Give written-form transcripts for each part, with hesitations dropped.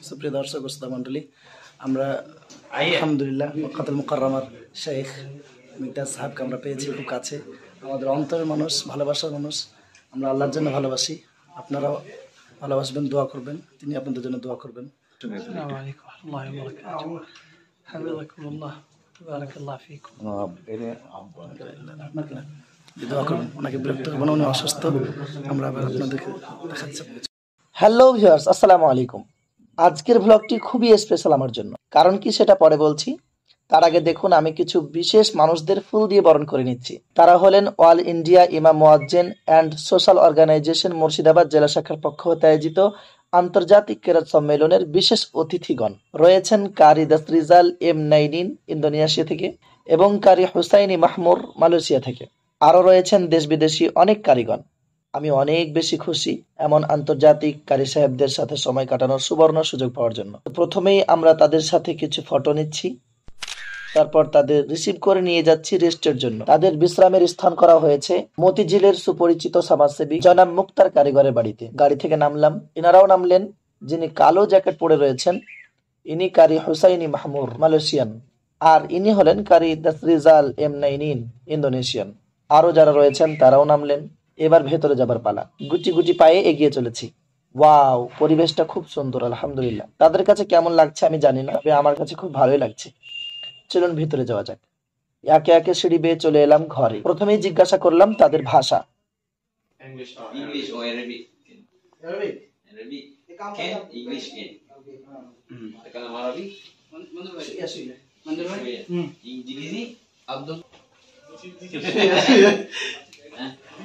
সুপ্রিয় দর্শক ও শ্রোতা মণ্ডলী, আমরা আলহামদুলিল্লাহ মক্কাতুল মুকাররমার শেখ মিকদাদ সাহেবকে আমরা পেয়েছি খুব কাছে। আমাদের অন্তরের মানুষ, ভালোবাসার মানুষ। আমরা আল্লাহর জন্য ভালোবাসি, আপনারাও ভালোবাসবেন, দোয়া করবেন, তিনি আপনাদের জন্য দোয়া করবেন। আসসালামু আলাইকুম ওয়া রাহমাতুল্লাহি ওয়া বারাকাতুহু। হাফিজাকুমুল্লাহ, বারাকাল্লাহু ফীকুম। দোয়া করবেন, ওনাকে বিরক্ত করবেন না, উনি অসুস্থ। আমরা আবার আপনাদেরকে দেখাচ্ছি। হ্যালো ভিউয়ার্স, আসসালামু আলাইকুম। আজকের ভ্লগটি খুবই স্পেশাল আমার জন্য, কারণ কি সেটা পরে বলছি। তার আগে দেখুন, আমি কিছু বিশেষ মানুষদের ফুল দিয়ে বরণ করে নিচ্ছি। তারা হলেন অল ইন্ডিয়া ইমাম মুয়াজ্জিন অ্যান্ড সোশ্যাল অর্গানাইজেশন মুর্শিদাবাদ জেলা শাখার পক্ষ হতে আয়োজিত আন্তর্জাতিক কেরাত সম্মেলনের বিশেষ অতিথিগণ। রয়েছেন কারি দাসরিজাল এম নাইনিন ইন্দোনেশিয়া থেকে এবং কারি হুসাইনি মাহমুর মালয়েশিয়া থেকে। আরও রয়েছেন দেশ বিদেশি অনেক কারিগণ। আমি অনেক বেশি খুশি এমন আন্তর্জাতিক কারি সাহেবদের সাথে সময় কাটানোর সুবর্ণ সুযোগ পাওয়ার জন্য। প্রথমেই আমরা তাদের সাথে কিছু ফটো নিচ্ছি, তারপর তাদের রিসিভ করে নিয়ে যাচ্ছি রেস্টের জন্য। তাদের বিশ্রামের স্থান করা হয়েছে মতিঝিলের সুপরিচিত সমাজসেবী জনাব মুক্তার কারিগরের বাড়িতে। গাড়ি থেকে নামলাম, এনারাও নামলেন। যিনি কালো জ্যাকেট পরে রয়েছেন ইনি কারি হুসাইনি মাহমুর মালয়েশিয়ান, আর ইনি হলেন কারি দাসরিজাল এম নাইনিন ইন্দোনেশিয়ান। আরও যারা রয়েছেন তারাও নামলেন। এবার ভেতরে যাবার পালা। গুটি গুটি পায়ে এগিয়ে চলেছি। ওয়াও, পরিবেশটা খুব সুন্দর আলহামদুলিল্লাহ। তাদের কাছে কেমন লাগছে আমি জানি না, তবে আমার কাছে খুব ভালোই লাগছে। চলুন ভিতরে যাওয়া যাক। একে একে সিঁড়ি বেয়ে চলে এলাম ঘরে। প্রথমেই জিজ্ঞাসা করলাম তাদের ভাষা। English or Arabic? Arabic. Arabic can, English can. Kalam Arabic? شوية. شوية. إنجليزي؟ Abdul.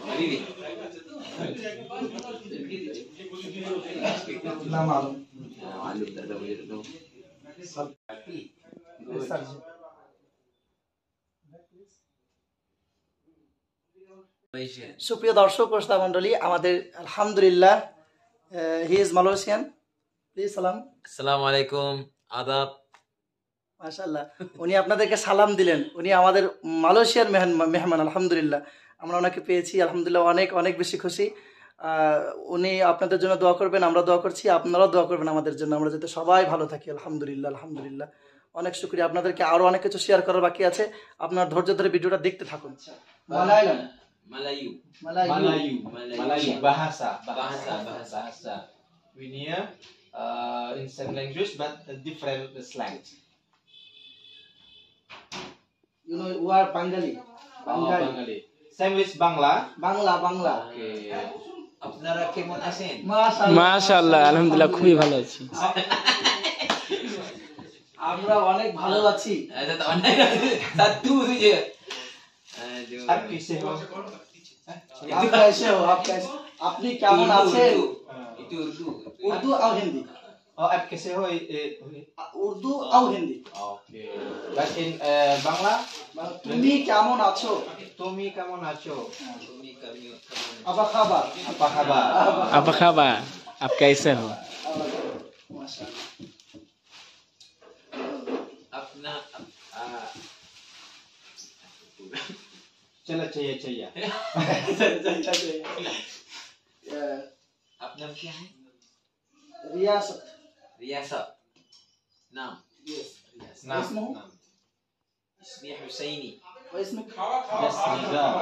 حبيبي. لا معلوم. معلوم ده وجد له. সুপ্রিয় দর্শক ও শ্রোতা মণ্ডলী, আমাদের আলহামদুলিল্লাহ হি ইজ মালয়েশিয়ান। প্লিজ সালাম। আসসালামু আলাইকুম, আদাব। মাশাআল্লাহ, উনি আপনাদেরকে সালাম দিলেন। উনি আমাদের মালয়েশিয়ার মেহমান। আলহামদুলিল্লাহ, আমরা ওনাকে পেয়েছি, আলহামদুলিল্লাহ অনেক অনেক বেশি খুশি। উনি আপনাদের জন্য দোয়া করবেন, আমরা দোয়া করছি, আপনারাও দোয়া করবেন আমাদের জন্য, আমরা যাতে সবাই ভালো থাকি। আলহামদুলিল্লাহ আলহামদুলিল্লাহ, অনেক শুকরিয়া। আপনাদেরকে আরও অনেক কিছু শেয়ার করার বাকি আছে, আপনার ধৈর্য ধরে ভিডিওটা দেখতে থাকুন। Malayalam, Melayu. Melayu bahasa. Bahasa. We near in same language but different slang. You know, you are Bengali. Bengali. Same with Bangla. Bangla. Okay. আপনারা কেমন আছেন? মাশাআল্লাহ, আলহামদুলিল্লাহ খুবই ভালো আছি। আমরা অনেক ভালো আছি। Ada tak pandai satu tu je. आप कैसे हो? आप कैसे हो? আপনি কেমন আছেন? Itu Urdu. উর্দু আর হিন্দি? Oh, आप कैसे हो? উর্দু আর Hindi. Okay. But in Bangla, তুমি কেমন আছো? Tumi kamu nacho. Kami. আবা খাবার। Apa kabar? Apa khabar? आप कैसे हो? মাশাআল্লাহ। Apna Chala chaya chaya. अपना क्या है? रियासत। रियासत. नाम. Yes. Nam. اسمه؟ اسمي حسيني. واسمك؟ Yes, Nizam.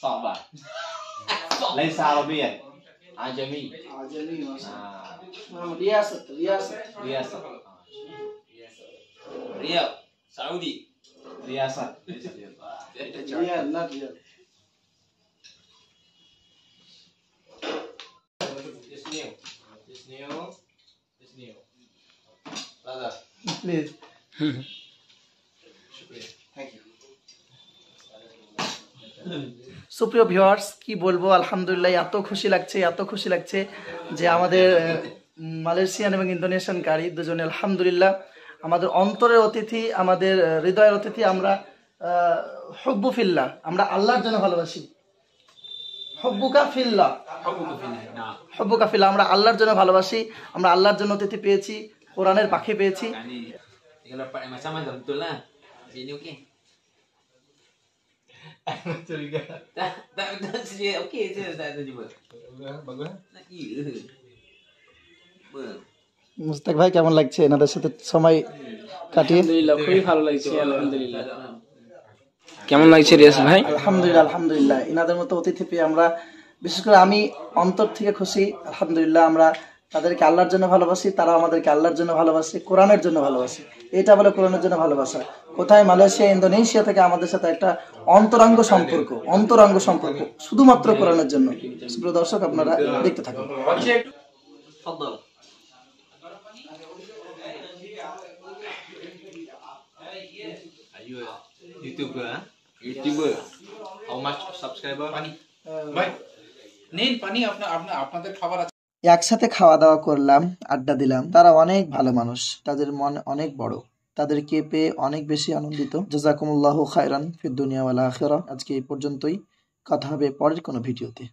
صعبة. ليس عربيا. عجمي. عجمي ما شاء الله. آه. رياسة. رياسة. رياض. سعودي. رياسة. ريال not real. It's new. Brother. Please. Thank you. সুপ্রিয় ভিউয়ার্স, কি বলবো, আলহামদুলিল্লাহ এত খুশি লাগছে যে আমাদের মালয়েশিয়ান এবং ইন্দোনেশিয়ান কারি দুজনে আলহামদুলিল্লাহ আমাদের অন্তরের অতিথি, আমাদের হৃদয়ের অতিথি। আমরা হুব্বু ফিল্লাহ, আমরা আল্লাহর জন্য ভালোবাসি। হুব্বুকা ফিল্লাহ, আমরা আল্লাহর জন্য ভালোবাসি। আমরা আল্লাহর জন্য অতিথি পেয়েছি, কোরআনের পাখি পেয়েছি। Kalau pakai sama betul lah. Sini okey. Curiga. Tak sedia. Okey je tak ada jumpa. Bagus. Nak kira. Mustaq ভাই কেমন লাগছে এনাদের সাথে সময় কাটিয়ে? আলহামদুলিল্লাহ, খুবই ভালো লাগছে। আলহামদুলিল্লাহ। কেমন লাগছে রিয়াজ ভাই? আলহামদুলিল্লাহ আলহামদুলিল্লাহ, এনাদের মতো অতিথি পেয়ে আমরা, বিশেষ করে আমি অন্তর থেকে খুশি। আলহামদুলিল্লাহ, আমরা তাদেরকে আল্লাহর জন্য ভালোবাসি, তারা আমাদেরকে আল্লাহর জন্য ভালোবাসে, কোরআনের জন্য ভালোবাসে। এটা বলে কোরআনের জন্য ভালোবাসা। কোথায় মালয়েশিয়া, ইন্দোনেশিয়া থেকে আমাদের সাথে একটা অন্তরঙ্গ সম্পর্ক শুধুমাত্র কোরআনের জন্য। প্রিয় দর্শক, আপনারা দেখতে থাকুন। تفضل. ايوه يوتيوبر ها يوتيوبر how much subscriber ভাই নিন পানি, আপনাদের খাবার আছে। একসাথে খাওয়া দাওয়া করলাম, আড্ডা দিলাম। তারা অনেক ভালো মানুষ, তাদের মন অনেক বড়, তাদেরকে পেয়ে অনেক বেশি আনন্দিত। জাযাকুমুল্লাহু খায়রান ফিদ দুনিয়া ওয়াল আখিরাহ। আজকে এই পর্যন্তই, কথা হবে পরের কোনো ভিডিওতে।